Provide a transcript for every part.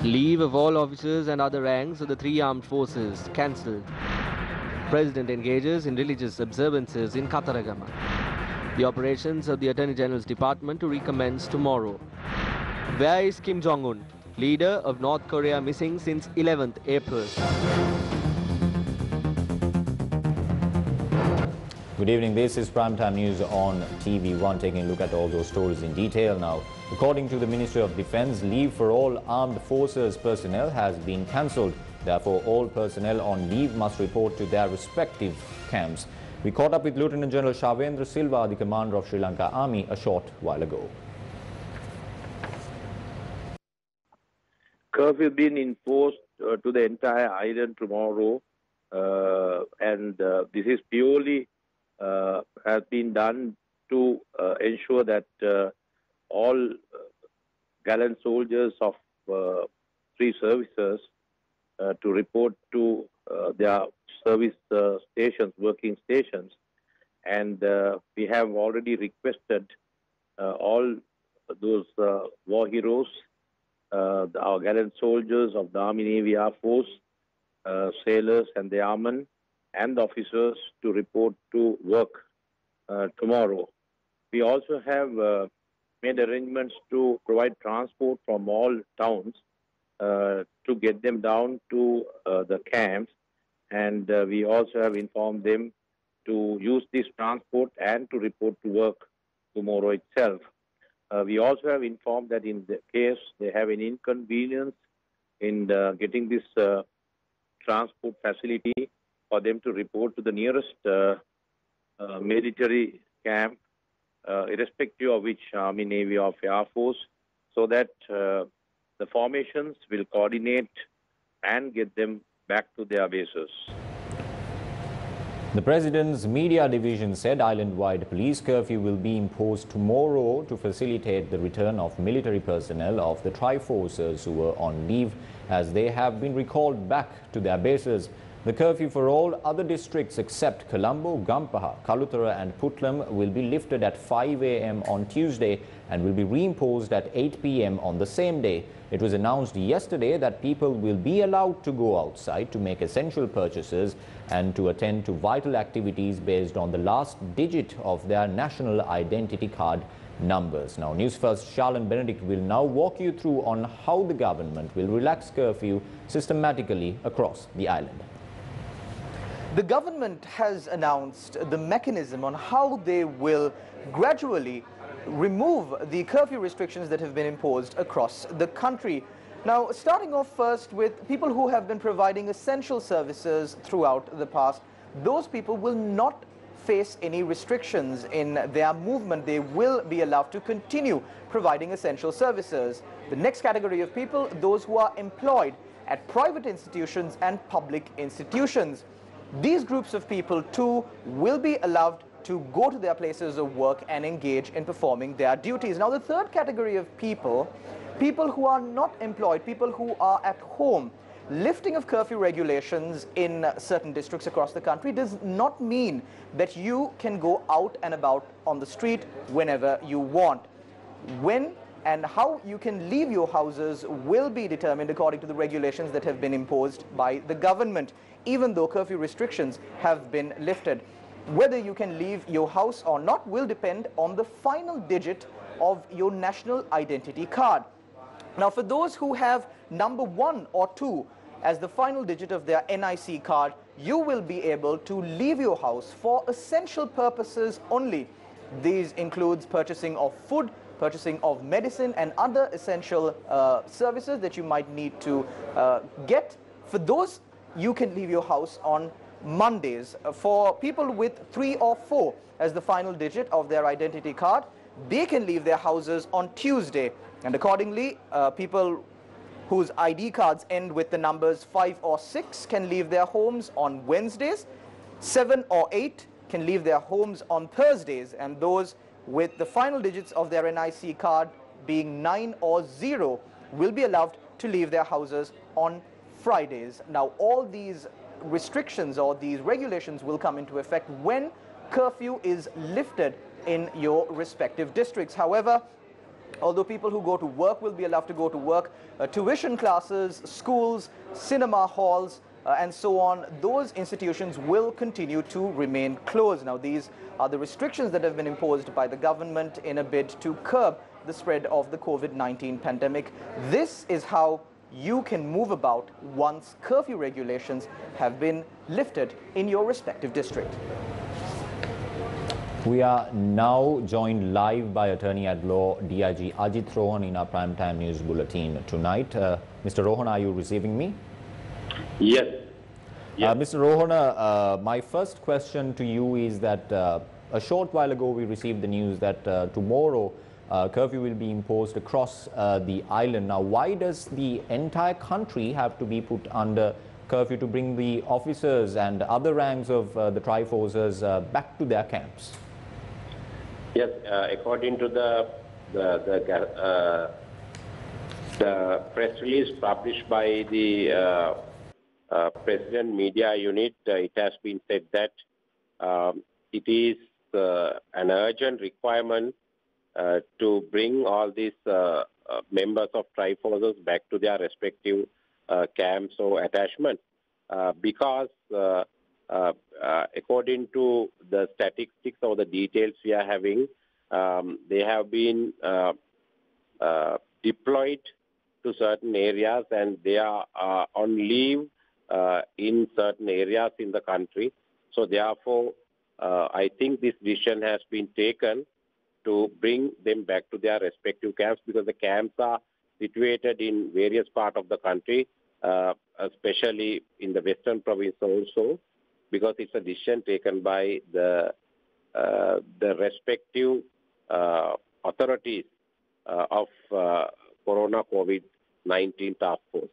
Leave of all officers and other ranks of the three armed forces cancelled. President engages in religious observances in Kataragama. The operations of the Attorney General's Department to recommence tomorrow. Where is Kim Jong-un, leader of North Korea, missing since 11th April? Good evening. This is Primetime News on TV1, taking a look at all those stories in detail now. According to the Ministry of Defence, leave for all armed forces personnel has been cancelled. Therefore, all personnel on leave must report to their respective camps. We caught up with Lieutenant General Shavendra Silva, the commander of Sri Lanka Army, a short while ago. Curfew been enforced to the entire island tomorrow, and this is purely has been done to ensure that all gallant soldiers of three services to report to their service stations, working stations. And we have already requested all those war heroes, our gallant soldiers of the Army, Navy, Air Force, sailors and the airmen and the officers to report to work tomorrow. We also have made arrangements to provide transport from all towns to get them down to the camps, and we also have informed them to use this transport and to report to work tomorrow itself. We also have informed that in the case they have any inconvenience in getting this transport facility, for them to report to the nearest military camp, irrespective of which Army, Navy or Air Force, so that the formations will coordinate and get them back to their bases. The President's media division said island-wide police curfew will be imposed tomorrow to facilitate the return of military personnel of the tri-forces who were on leave, as they have been recalled back to their bases. The curfew for all other districts except Colombo, Gampaha, Kalutara and Putlam will be lifted at 5 a.m. on Tuesday and will be reimposed at 8 p.m. on the same day. It was announced yesterday that people will be allowed to go outside to make essential purchases and to attend to vital activities based on the last digit of their national identity card numbers. Now, Newsfirst Charlene Benedict will now walk you through on how the government will relax curfew systematically across the island. The government has announced the mechanism on how they will gradually remove the curfew restrictions that have been imposed across the country. Now, starting off first with people who have been providing essential services throughout the past, those people will not face any restrictions in their movement. They will be allowed to continue providing essential services. The next category of people, those who are employed at private institutions and public institutions. These groups of people too will be allowed to go to their places of work and engage in performing their duties. Now, the third category of people who are not employed, people who are at home, lifting of curfew regulations in certain districts across the country does not mean that you can go out and about on the street whenever you want. When and how you can leave your houses will be determined according to the regulations that have been imposed by the government, even though curfew restrictions have been lifted. Whether you can leave your house or not will depend on the final digit of your national identity card. Now, for those who have number 1 or 2 as the final digit of their NIC card, you will be able to leave your house for essential purposes only. These includes purchasing of food, purchasing of medicine and other essential services that you might need to get. For those, you can leave your house on Mondays. For people with 3 or 4 as the final digit of their identity card, they can leave their houses on Tuesday. And accordingly, people whose ID cards end with the numbers 5 or 6 can leave their homes on Wednesdays. 7 or 8 can leave their homes on Thursdays, and those with the final digits of their NIC card being 9 or 0 will be allowed to leave their houses on Fridays. Now, all these restrictions or these regulations will come into effect when curfew is lifted in your respective districts. However, Although people who go to work will be allowed to go to work, tuition classes, schools, cinema halls, and so on, those institutions will continue to remain closed. Now, these are the restrictions that have been imposed by the government in a bid to curb the spread of the COVID-19 pandemic. This is how you can move about once curfew regulations have been lifted in your respective district. We are now joined live by Attorney at Law DIG Ajit Rohan in our primetime news bulletin tonight. Mr. Rohan, are you receiving me? Yes. Mr. Rohan, my first question to you is that a short while ago we received the news that tomorrow curfew will be imposed across the island. Now, why does the entire country have to be put under curfew to bring the officers and other ranks of the tri-forces back to their camps? Yes, according to the press release published by the President Media Unit, it has been said that it is an urgent requirement to bring all these members of tri-forces back to their respective camps or attachments because according to the statistics or the details we are having, they have been deployed to certain areas and they are on leave in certain areas in the country. So therefore, I think this decision has been taken to bring them back to their respective camps because the camps are situated in various parts of the country, especially in the western province also, because it's a decision taken by the respective authorities of Corona COVID-19 task force.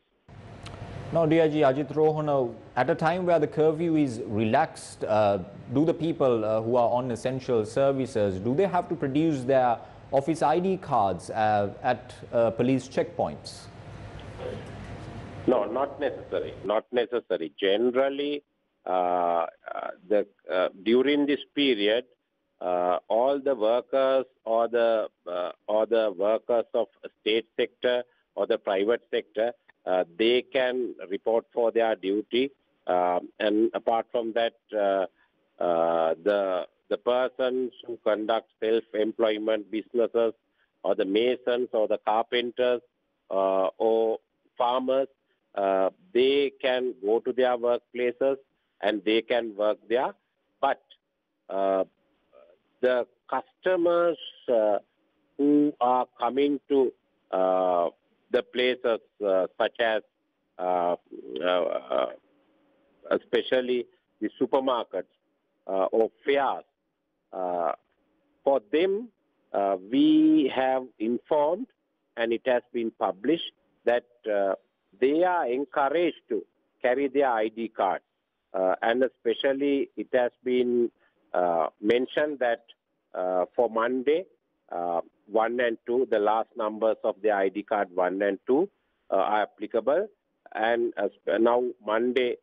Now, DIG Ajit Rohan, at a time where the curfew is relaxed, do the people who are on essential services, do they have to produce their office ID cards at police checkpoints? No, not necessary. Not necessary. Generally, during this period, all the workers or the workers of state sector or the private sector, they can report for their duty. And apart from that, the persons who conduct self-employment businesses or the masons or the carpenters or farmers, they can go to their workplaces and they can work there. But the customers who are coming to the places such as especially the supermarkets or fairs, for them we have informed and it has been published that they are encouraged to carry their ID card. And especially it has been mentioned that for Monday, 1 and 2, the last numbers of the ID card 1 and 2 are applicable. And now Monday,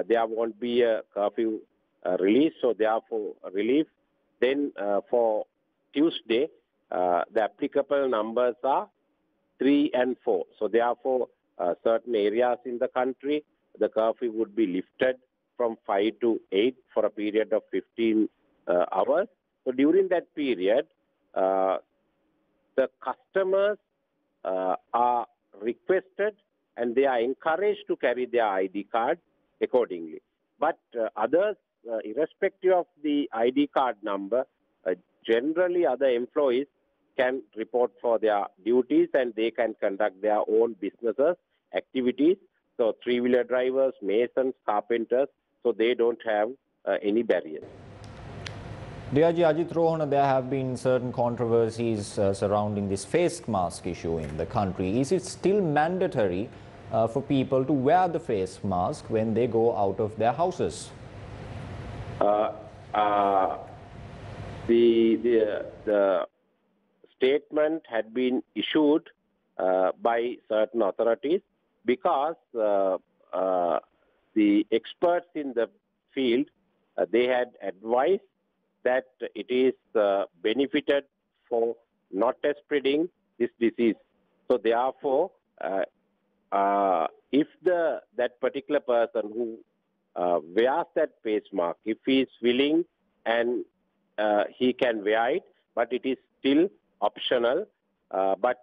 there won't be a curfew release, so therefore relief. Then for Tuesday, the applicable numbers are 3 and 4. So therefore, certain areas in the country, the curfew would be lifted from 5 to 8 for a period of 15 hours. So during that period, the customers are requested and they are encouraged to carry their ID card accordingly. But others, irrespective of the ID card number, generally other employees can report for their duties and they can conduct their own businesses, activities. So three-wheeler drivers, masons, carpenters, so they don't have any barriers. DIG Ajit Rohan, there have been certain controversies surrounding this face mask issue in the country. Is it still mandatory for people to wear the face mask when they go out of their houses? The statement had been issued by certain authorities because the experts in the field, they had advised that it is benefited for not spreading this disease. So therefore, if that particular person who wears that face mask, if he is willing and he can wear it, but it is still optional. But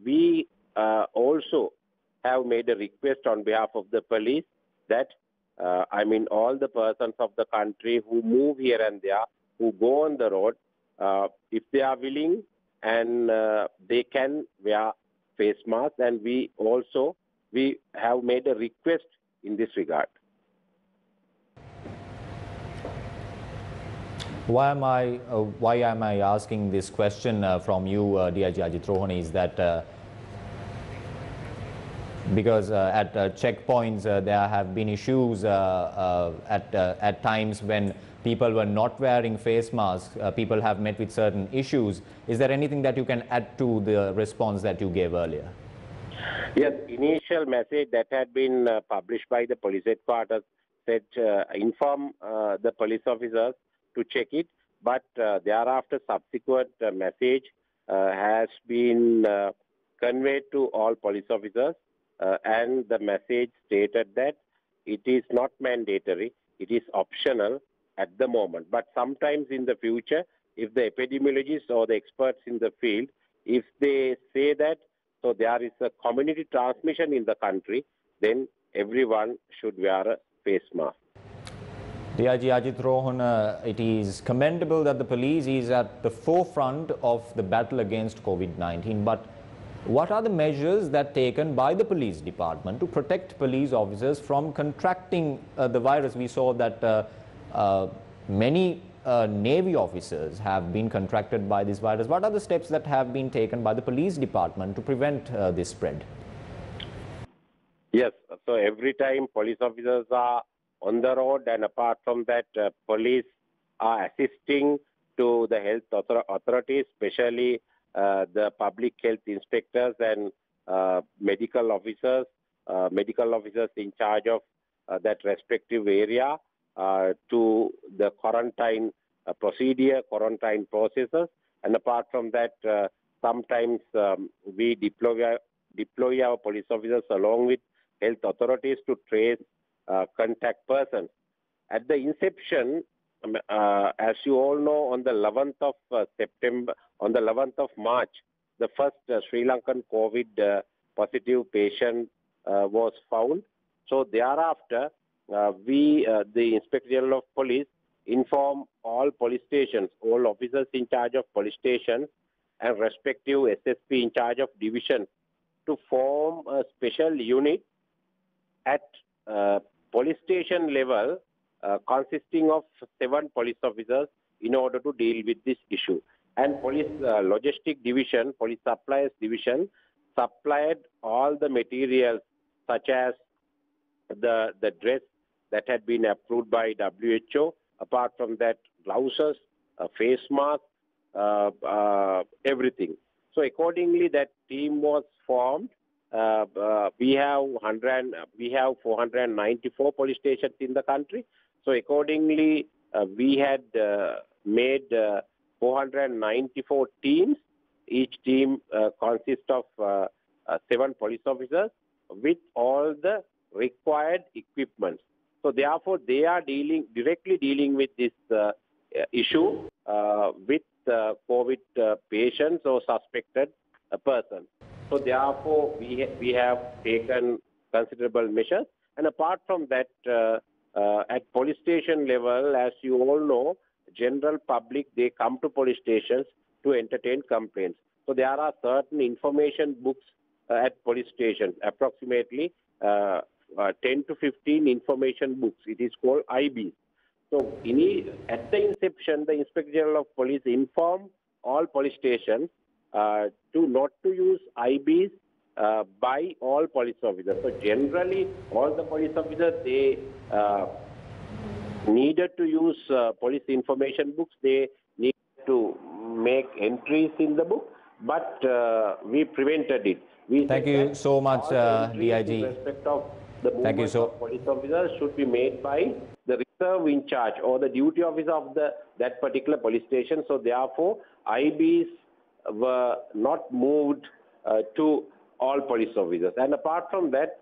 we also have made a request on behalf of the police that, all the persons of the country who move here and there, who go on the road, if they are willing and they can wear face masks, and we have made a request in this regard. Why am I asking this question from you, DIG Ajit Rohani, is that because at checkpoints there have been issues at times when people were not wearing face masks, people have met with certain issues. Is there anything that you can add to the response that you gave earlier? Yes, initial message that had been published by the police headquarters said inform the police officers to check it, but thereafter subsequent message has been conveyed to all police officers, and the message stated that it is not mandatory, it is optional at the moment. But sometimes in the future, if the epidemiologists or the experts in the field, if they say that so there is a community transmission in the country, then everyone should wear a face mask. DIG Ajit Rohan, it is commendable that the police is at the forefront of the battle against COVID-19, but what are the measures that are taken by the police department to protect police officers from contracting the virus? We saw that many Navy officers have been contracted by this virus. What are the steps that have been taken by the police department to prevent this spread? Yes, so every time police officers are on the road, and apart from that, police are assisting to the health authorities, especially the public health inspectors and medical officers in charge of that respective area, to the quarantine procedure, quarantine processes. And apart from that, sometimes we deploy our police officers along with health authorities to trace contact persons. At the inception, as you all know, on the 11th of March, the first Sri Lankan COVID positive patient was found. So thereafter, the Inspector General of Police, inform all police stations, all officers in charge of police stations and respective SSP in charge of division to form a special unit at police station level consisting of 7 police officers in order to deal with this issue. And police logistic division, police suppliers division supplied all the materials such as the dress that had been approved by WHO. Apart from that, blouses, face mask, everything. So accordingly, that team was formed. We have 494 police stations in the country. So accordingly, we had made 494 teams. Each team consists of 7 police officers with all the required equipment. So therefore, they are directly dealing with this issue with COVID patients or suspected persons. So therefore, we have taken considerable measures. And apart from that, at police station level, as you all know, general public, they come to police stations to entertain complaints. So there are certain information books at police stations, approximately 10 to 15 information books. It is called IBs. So at the inception, the Inspector General of Police informed all police stations to not to use IBs by all police officers. So generally, all the police officers, they needed to use police information books. They need to make entries in the book, but we prevented it. Thank you so much, DIG. In respect of the movement of police officers should be made by the reserve in charge or the duty officer of that particular police station. So therefore, IBs were not moved to all police officers. And apart from that,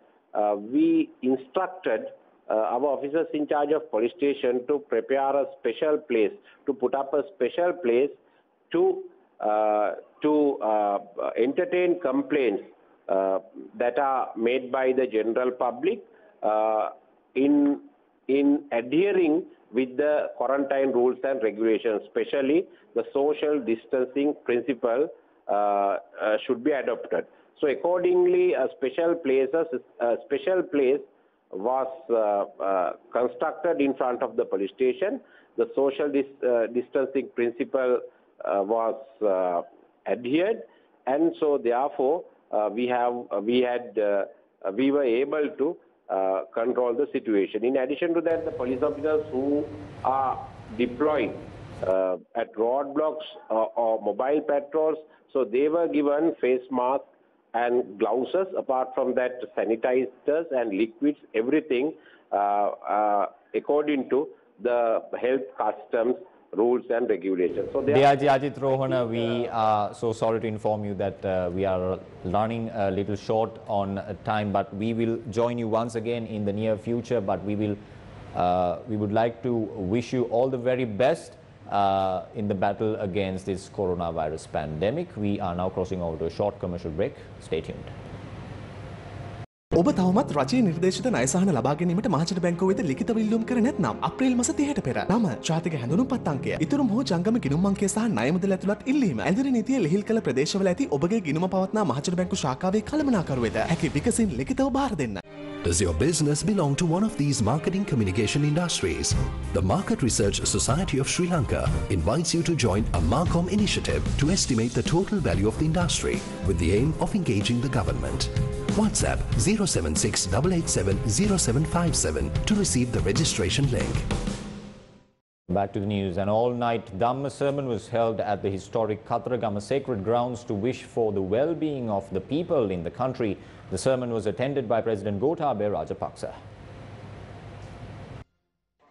we instructed our officers in charge of police station to prepare a special place, to put up a special place to entertain complaints that are made by the general public in adhering with the quarantine rules and regulations, especially the social distancing principle should be adopted. So accordingly, a special place was constructed in front of the police station. The social distancing principle was adhered, and so therefore we were able to control the situation. In addition to that, the police officers who are deployed at roadblocks or mobile patrols, so they were given face masks and gloves. Apart from that, sanitizers and liquids, everything according to the health customs rules and regulations. So Ajit Rohana, we are so sorry to inform you that we are running a little short on time, but we will join you once again in the near future. But we would like to wish you all the very best in the battle against this coronavirus pandemic. We are now crossing over to a short commercial break. Stay tuned. ඔබ තවමත් රජයේ නිර්දේශිත ණය සහන ලබා ගැනීමට මහජන බැංකුව වෙත ලිඛිතව ඉල්ලුම් කර නැත්නම් අප්‍රේල් මාස 30ට පෙර නම, ජාතික හැඳුනුම්පත් අංකය, ඉතුරුම හෝ ජංගම ගිණුම් අංකය සහ ණය මුදල ඇතුළත් ඉල්ලීම ඇඳරි නීතිය ලිහිල් කළ ප්‍රදේශවල ඇති ඔබගේ ගිණුම පවත්නා මහජන බැංකු ශාඛාවේ කළමනාකරු වෙත හැකි විකසින් ලිඛිතව බාර දෙන්න. Does your business belong to one of these marketing communication industries? The Market Research Society of Sri Lanka invites you to join a Marcom initiative to estimate the total value of the industry with the aim of engaging the government. WhatsApp 076 887 0757 to receive the registration link. Back to the news. An all-night Dhamma sermon was held at the historic Kataragama sacred grounds to wish for the well-being of the people in the country. The sermon was attended by President Gotabaya Rajapaksa.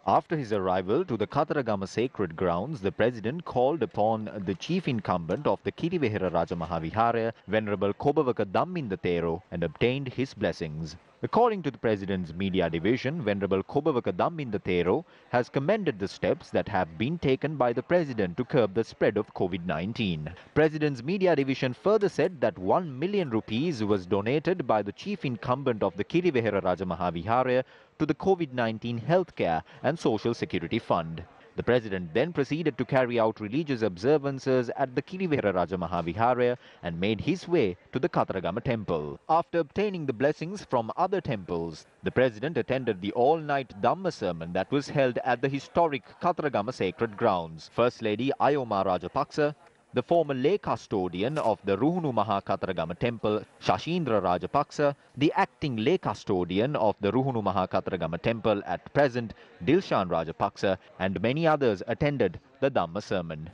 After his arrival to the Kataragama sacred grounds, the President called upon the chief incumbent of the Kirivehera Rajamahavihara, Venerable Kobawaka Dhamminda Thero, and obtained his blessings. According to the President's media division, Venerable Kobawaka Dhamminda Thero has commended the steps that have been taken by the President to curb the spread of COVID-19. President's media division further said that 1 million rupees was donated by the chief incumbent of the Kirivehera Rajamahavihara to the COVID-19 Healthcare and Social Security Fund. The President then proceeded to carry out religious observances at the Kirivehera Rajamahavihara and made his way to the Kataragama temple. After obtaining the blessings from other temples, the President attended the all-night Dhamma sermon that was held at the historic Kataragama sacred grounds. First Lady Ayoma Rajapaksa, the former lay custodian of the Ruhunu Maha Kataragama temple, Shashindra Rajapaksa, the acting lay custodian of the Ruhunu Maha Kataragama temple at present, Dilshan Rajapaksa, and many others attended the Dhamma sermon.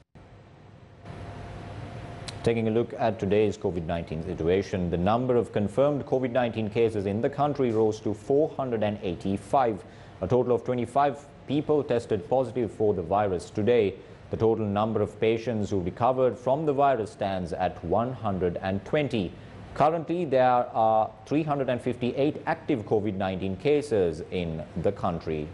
Taking a look at today's COVID-19 situation, the number of confirmed COVID-19 cases in the country rose to 485. A total of 25 people tested positive for the virus today. The total number of patients who recovered from the virus stands at 120. Currently, there are 358 active COVID-19 cases in the country.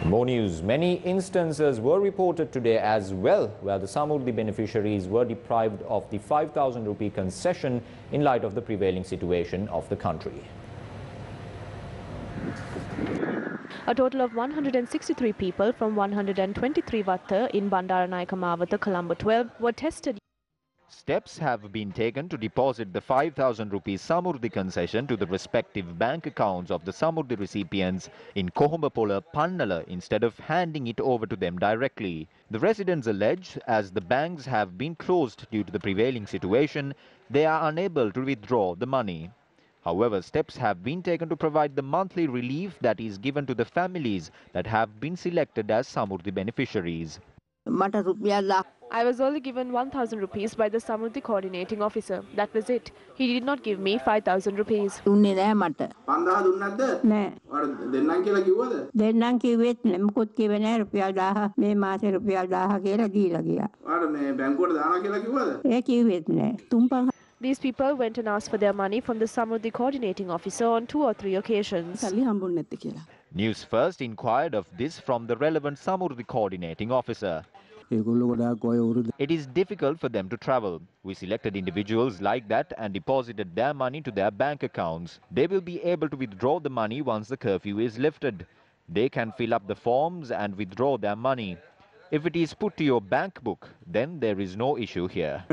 More news. Many instances were reported today as well where the Samurdhi beneficiaries were deprived of the 5,000 rupee concession in light of the prevailing situation of the country. A total of 163 people from 123 Vatta in Bandaranayaka Mawatha, Colombo 12 were tested. Steps have been taken to deposit the 5,000 rupees Samurdhi concession to the respective bank accounts of the Samurdhi recipients in Kohombapola, Pannala instead of handing it over to them directly. The residents allege as the banks have been closed due to the prevailing situation, they are unable to withdraw the money. However, steps have been taken to provide the monthly relief that is given to the families that have been selected as Samurdhi beneficiaries. I was only given 1,000 rupees by the Samruddhi coordinating officer. That was it. He did not give me 5,000 rupees. දුන්නේ නෑ මට. 5000 දුන්නක්ද? නෑ. ඔයාලා දෙන්නම් කියලා කිව්වද? දෙන්නම් කිව්වෙත් නෑ. මොකොත් කිව්වේ නෑ. රුපියල් 1000 මේ මාසේ රුපියල් 1000 කියලා දීලා ගියා. ඔයාලා මේ බැංකුවට දානවා කියලා කිව්වද? ඒ කිව්වෙත් නෑ. තුන්පන්. These people went and asked for their money from the Samruddhi coordinating officer on 2 or 3 occasions. සල්ලි හම්බුන්නේ නැත්තේ කියලා. News First inquired of this from the relevant Samruddhi coordinating officer. It is difficult for them to travel. We selected individuals like that and deposited their money to their bank accounts. They will be able to withdraw the money once the curfew is lifted. They can fill up the forms and withdraw their money. If it is put to your bank book, then there is no issue here.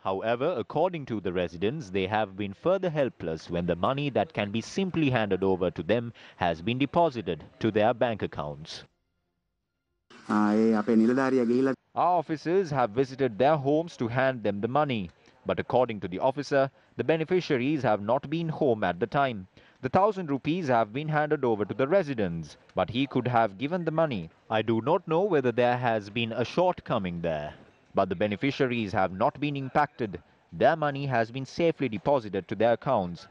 However, according to the residents, they have been further helpless when the money that can be simply handed over to them has been deposited to their bank accounts. Our officers have visited their homes to hand them the money. But according to the officer, the beneficiaries have not been home at the time. The 1,000 rupees have been handed over to the residents, but he could have given the money. I do not know whether there has been a shortcoming there. But the beneficiaries have not been impacted. Their money has been safely deposited to their accounts.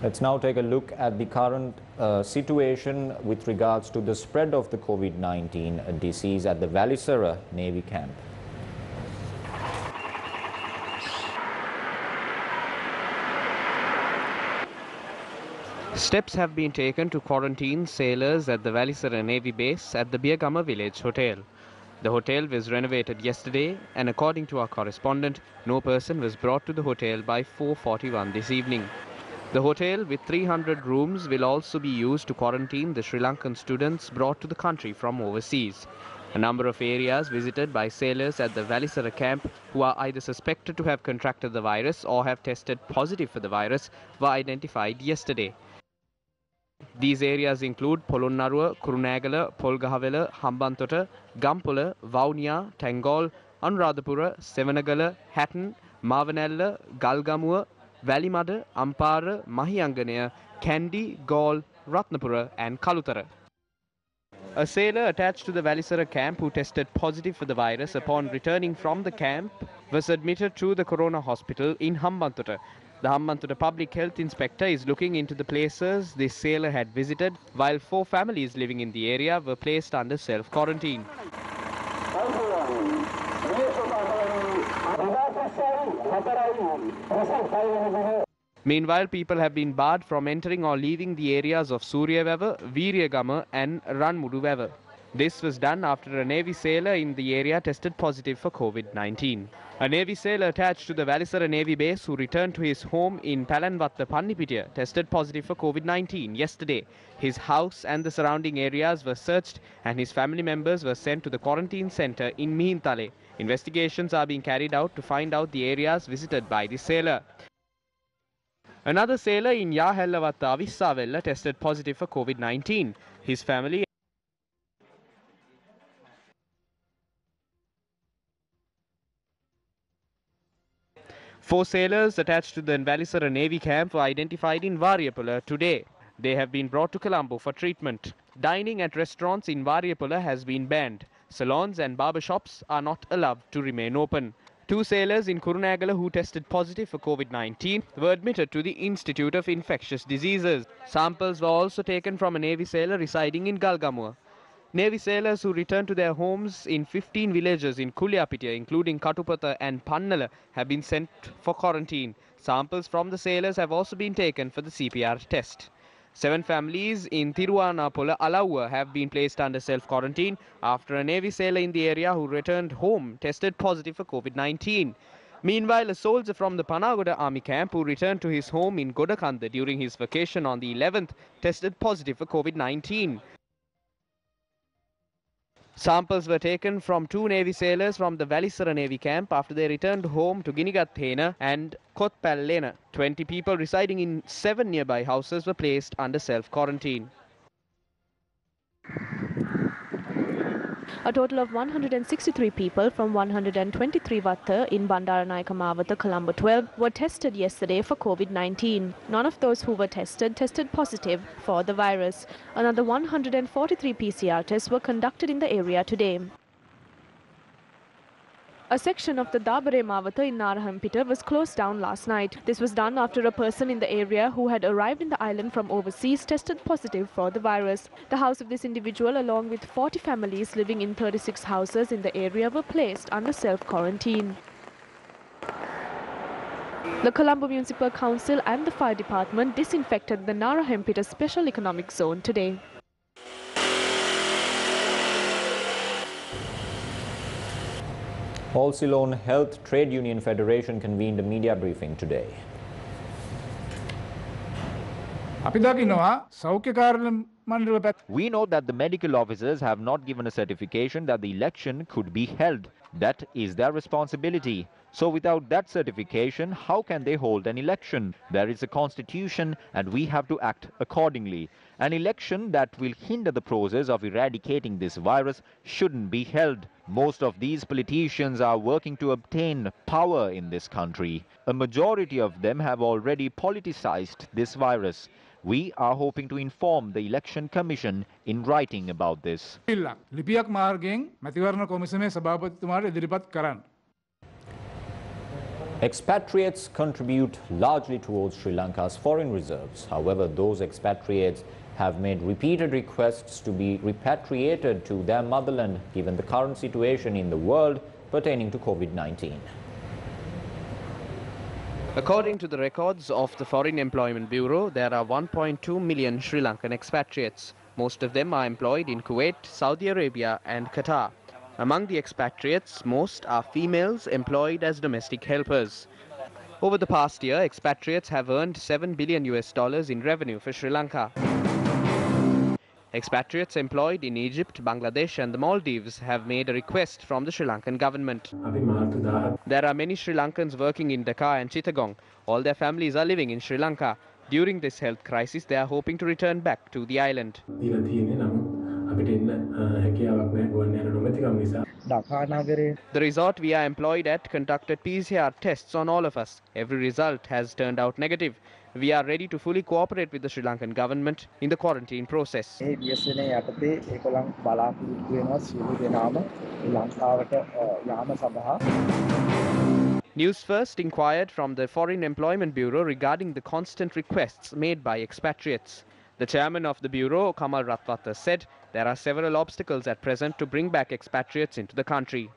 Let's now take a look at the current situation with regards to the spread of the COVID-19 disease at the Valisara Navy camp. Steps have been taken to quarantine sailors at the Valisara Navy base at the Biyagama Village Hotel. The hotel was renovated yesterday, and according to our correspondent, no person was brought to the hotel by 4:41 this evening. The hotel with 300 rooms will also be used to quarantine the Sri Lankan students brought to the country from overseas. A number of areas visited by sailors at the Valisara camp who are either suspected to have contracted the virus or have tested positive for the virus were identified yesterday. These areas include Polonnaruwa, Kurunegala, Polgahawela, Hambantota, Gampula, Vaunia, Tangol, Anuradhapura, Sevanagala, Hatton, Mavanella, Galgamuwa, Valimada, Ampara, Mahianganaya, Kandy, Gaul, Ratnapura and Kalutara. A sailor attached to the Valisara camp who tested positive for the virus upon returning from the camp was admitted to the Corona hospital in Hambantota. The Hambantota Public Health Inspector is looking into the places this sailor had visited, while 4 families living in the area were placed under self-quarantine. Meanwhile, people have been barred from entering or leaving the areas of Suryaweva, Veeriyagama and Ranmuduweva. This was done after a Navy sailor in the area tested positive for COVID-19. A Navy sailor attached to the Valisara Navy base who returned to his home in Palanwatta, Pannipitiya, tested positive for COVID-19 yesterday. His house and the surrounding areas were searched and his family members were sent to the quarantine centre in Mihintale. Investigations are being carried out to find out the areas visited by the sailor. Another sailor in Yahellavatta, Avissavella, tested positive for COVID-19. His family Four sailors attached to the Valisara Navy camp were identified in Variapula today. They have been brought to Colombo for treatment. Dining at restaurants in Variapula has been banned. Salons and barber shops are not allowed to remain open. 2 sailors in Kurunegala who tested positive for COVID-19 were admitted to the Institute of Infectious Diseases. Samples were also taken from a Navy sailor residing in Galgamuwa. Navy sailors who returned to their homes in 15 villages in Kuliapitiya, including Katupata and Pannala, have been sent for quarantine. Samples from the sailors have also been taken for the CPR test. 7 families in Thiruvannapola, Alauwa have been placed under self-quarantine after a Navy sailor in the area who returned home tested positive for COVID-19. Meanwhile, a soldier from the Panagoda Army camp who returned to his home in Godakanda during his vacation on the 11th tested positive for COVID-19. Samples were taken from 2 Navy sailors from the Valisara Navy camp after they returned home to Ginigathena and Kotpallena. 20 people residing in 7 nearby houses were placed under self-quarantine. A total of 163 people from 123 Vatta in Bandaranaike Mawatha, Colombo 12 were tested yesterday for COVID-19. None of those who were tested positive for the virus. Another 143 PCR tests were conducted in the area today. A section of the Dabare Mawatha in Narahampita was closed down last night. This was done after a person in the area who had arrived in the island from overseas tested positive for the virus. The house of this individual, along with 40 families living in 36 houses in the area, were placed under self-quarantine. The Colombo Municipal Council and the Fire Department disinfected the Narahampita Special Economic Zone today. All Ceylon Health Trade Union Federation convened a media briefing today. We know that the medical officers have not given a certification that the election could be held. That is their responsibility. So without that certification, how can they hold an election? There is a constitution and we have to act accordingly. An election that will hinder the process of eradicating this virus shouldn't be held. Most of these politicians are working to obtain power in this country. A majority of them have already politicized this virus. We are hoping to inform the Election Commission in writing about this. Expatriates contribute largely towards Sri Lanka's foreign reserves. However, those expatriates have made repeated requests to be repatriated to their motherland given the current situation in the world pertaining to COVID-19. According to the records of the Foreign Employment Bureau, there are 1.2 million Sri Lankan expatriates. Most of them are employed in Kuwait, Saudi Arabia and Qatar. Among the expatriates, most are females employed as domestic helpers. Over the past year, expatriates have earned $7 billion in revenue for Sri Lanka. Expatriates employed in Egypt, Bangladesh and the Maldives have made a request from the Sri Lankan government. There are many Sri Lankans working in Dhaka and Chittagong. All their families are living in Sri Lanka. During this health crisis, they are hoping to return back to the island. The resort we are employed at conducted PCR tests on all of us. Every result has turned out negative. We are ready to fully cooperate with the Sri Lankan government in the quarantine process. Newsfirst inquired from the Foreign Employment Bureau regarding the constant requests made by expatriates. The chairman of the Bureau, Kamal Ratwatta, said there are several obstacles at present to bring back expatriates into the country.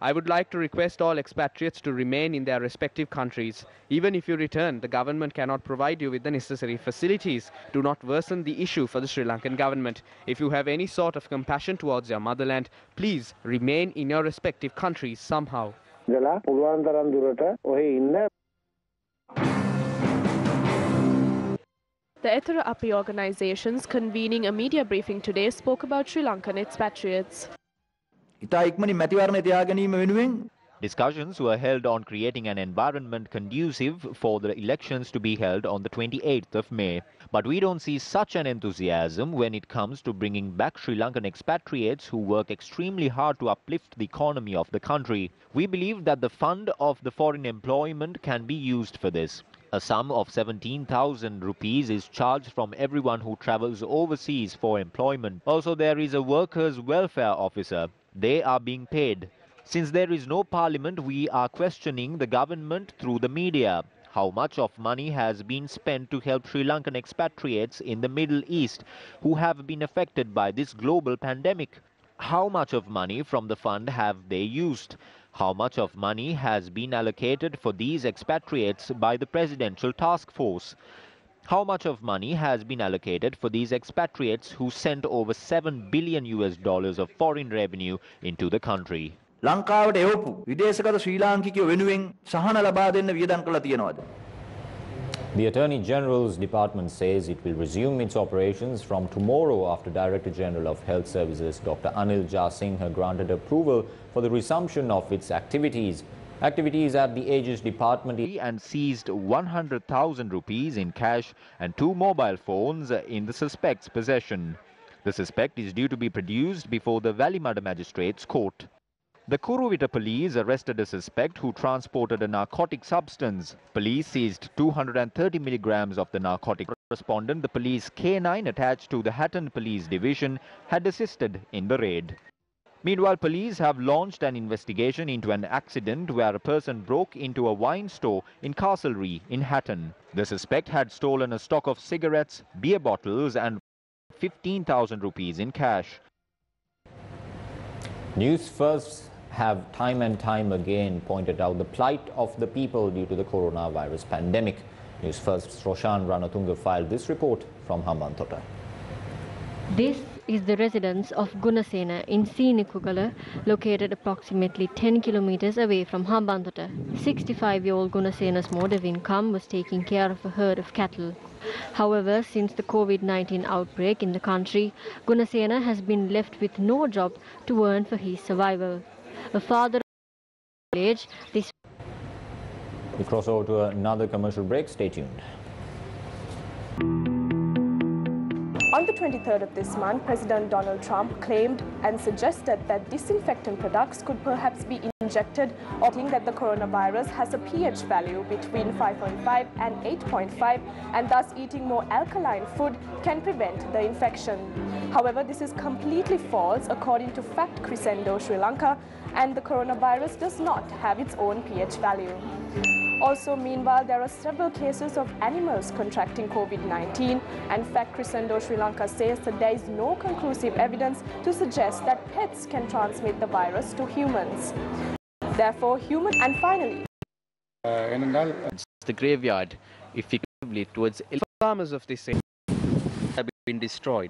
I would like to request all expatriates to remain in their respective countries. Even if you return, the government cannot provide you with the necessary facilities. Do not worsen the issue for the Sri Lankan government. If you have any sort of compassion towards your motherland, please remain in your respective countries somehow. The Ethara Api organizations convening a media briefing today spoke about Sri Lankan expatriates. Discussions were held on creating an environment conducive for the elections to be held on the 28th of May. But we don't see such an enthusiasm when it comes to bringing back Sri Lankan expatriates who work extremely hard to uplift the economy of the country. We believe that the fund of the foreign employment can be used for this. A sum of 17,000 rupees is charged from everyone who travels overseas for employment. Also, there is a workers' welfare officer. They are being paid. Since there is no parliament, we are questioning the government through the media. How much of money has been spent to help Sri Lankan expatriates in the Middle East who have been affected by this global pandemic? How much of money from the fund have they used? How much of money has been allocated for these expatriates by the Presidential Task Force? How much of money has been allocated for these expatriates who sent over $7 billion of foreign revenue into the country? ලංකාවට එවපු විදේශගත ශ්‍රී ලාංකිකයෝ වෙනුවෙන් සහන ලබා දෙන්න වියදම් කළා තියෙනවද? The Attorney General's department says it will resume its operations from tomorrow after Director General of Health Services Dr. Anil Jasinghe granted approval for the resumption of its activities. Activities at the Aegis Department and seized 100,000 rupees in cash and 2 mobile phones in the suspect's possession. The suspect is due to be produced before the Valimada Magistrates Court. The Kuruvita police arrested a suspect who transported a narcotic substance. Police seized 230 milligrams of the narcotic. Correspondent, the police K9 attached to the Hatton Police Division had assisted in the raid. Meanwhile, police have launched an investigation into an accident where a person broke into a wine store in Castlereagh in Hatton. The suspect had stolen a stock of cigarettes, beer bottles and 15,000 rupees in cash. Newsfirst have time and time again pointed out the plight of the people due to the coronavirus pandemic. Newsfirst's Roshan Ranatunga filed this report from Hambantota. This is the residence of Gunasena in Seenikugala, located approximately 10 kilometers away from Hambantota. 65-year-old Gunasena's mode of income was taking care of a herd of cattle. However, since the COVID-19 outbreak in the country, Gunasena has been left with no job to earn for his survival. A father of village, this. We cross over to another commercial break. Stay tuned. On the 23rd of this month, President Donald Trump claimed and suggested that disinfectant products could perhaps be injected, noting that the coronavirus has a pH value between 5.5 and 8.5, and thus eating more alkaline food can prevent the infection. However, this is completely false according to Fact Crescendo Sri Lanka, and the coronavirus does not have its own pH value. Also, meanwhile, there are several cases of animals contracting COVID-19, and Fact Crescendo Sri Lanka says that there is no conclusive evidence to suggest that pets can transmit the virus to humans. Therefore, and finally, the graveyard effectively towards farmers of this area have been destroyed.